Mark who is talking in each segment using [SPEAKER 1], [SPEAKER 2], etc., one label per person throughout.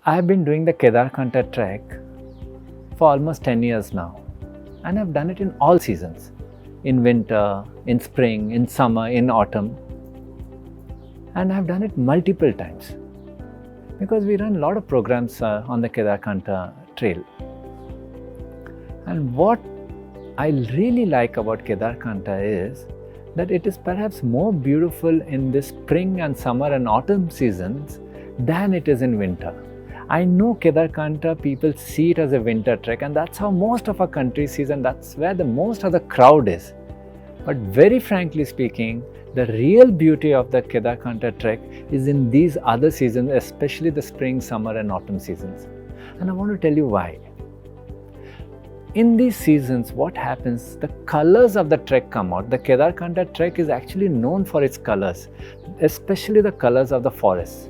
[SPEAKER 1] I have been doing the Kedarkantha trek for almost 10 years now, and I've done it in all seasons, in winter, in spring, in summer, in autumn, and I've done it multiple times because we run a lot of programs on the Kedarkantha trail. And what I really like about Kedarkantha is that it is perhaps more beautiful in the spring and summer and autumn seasons than it is in winter. I know Kedarkantha people see it as a winter trek, and that's how most of our country sees, and that's where the most of the crowd is. But very frankly speaking, the real beauty of the Kedarkantha trek is in these other seasons, especially the spring, summer and autumn seasons. And I want to tell you why. In these seasons, what happens, the colors of the trek come out. The Kedarkantha trek is actually known for its colors, especially the colors of the forests.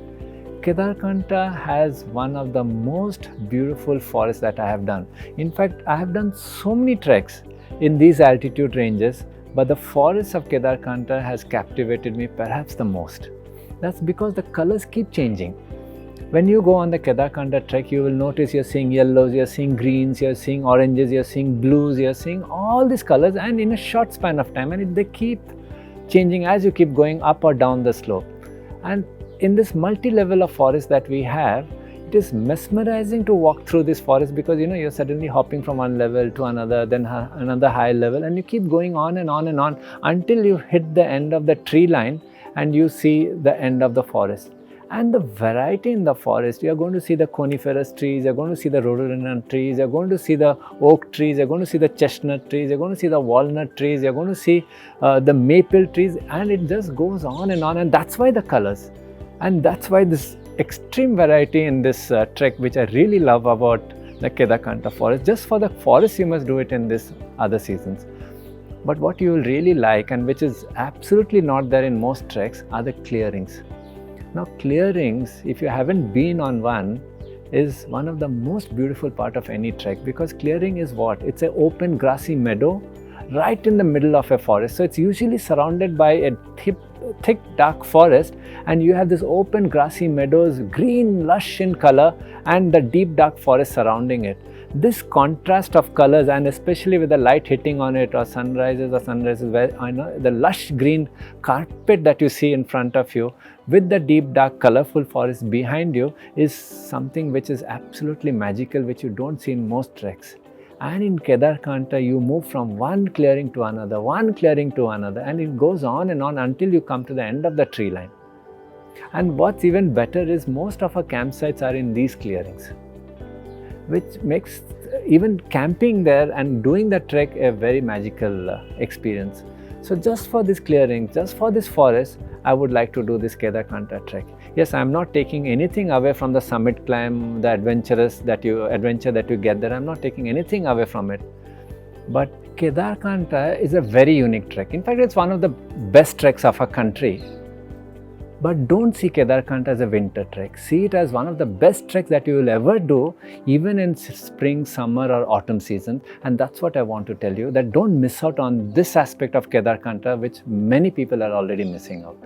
[SPEAKER 1] Kedarkantha has one of the most beautiful forests that I have done. In fact, I have done so many treks in these altitude ranges, but the forest of Kedarkantha has captivated me perhaps the most. That's because the colors keep changing. When you go on the Kedarkantha trek, you will notice you're seeing yellows, you're seeing greens, you're seeing oranges, you're seeing blues, you're seeing all these colors, and in a short span of time, and they keep changing as you keep going up or down the slope. And in this multi-level of forest that we have, it is mesmerizing to walk through this forest because you're suddenly hopping from one level to another, then another high level, and you keep going on and on and on until you hit the end of the tree line and you see the end of the forest. And the variety in the forest, you're going to see the coniferous trees, you're going to see the rhododendron trees, you're going to see the oak trees, you're going to see the chestnut trees, you're going to see the walnut trees, you're going to see the maple trees, and it just goes on, and that's why the colors. And that's why this extreme variety in this trek, which I really love about the Kedarkantha forest. Just for the forest, you must do it in these other seasons. But what you will really like, and which is absolutely not there in most treks, are the clearings. Now, clearings, if you haven't been on one, is one of the most beautiful part of any trek, because clearing is what? It's an open grassy meadow right in the middle of a forest. So it's usually surrounded by a thick dark forest, and you have this open grassy meadows, green lush in color, and the deep dark forest surrounding it. This contrast of colors, and especially with the light hitting on it, or sunrises, where the lush green carpet that you see in front of you with the deep dark colorful forest behind you, is something which is absolutely magical, which you don't see in most treks. And in Kedarkantha, you move from one clearing to another, and it goes on and on until you come to the end of the tree line. And what's even better is most of our campsites are in these clearings, which makes even camping there and doing the trek a very magical experience. So just for this clearing, just for this forest, I would like to do this Kedarkantha trek. Yes, I'm not taking anything away from the summit climb, the adventure that you get there. I'm not taking anything away from it. But Kedarkantha is a very unique trek. In fact, it's one of the best treks of our country. But don't see Kedarkantha as a winter trek. See it as one of the best treks that you will ever do, even in spring, summer or autumn season. And that's what I want to tell you, that don't miss out on this aspect of Kedarkantha, which many people are already missing out.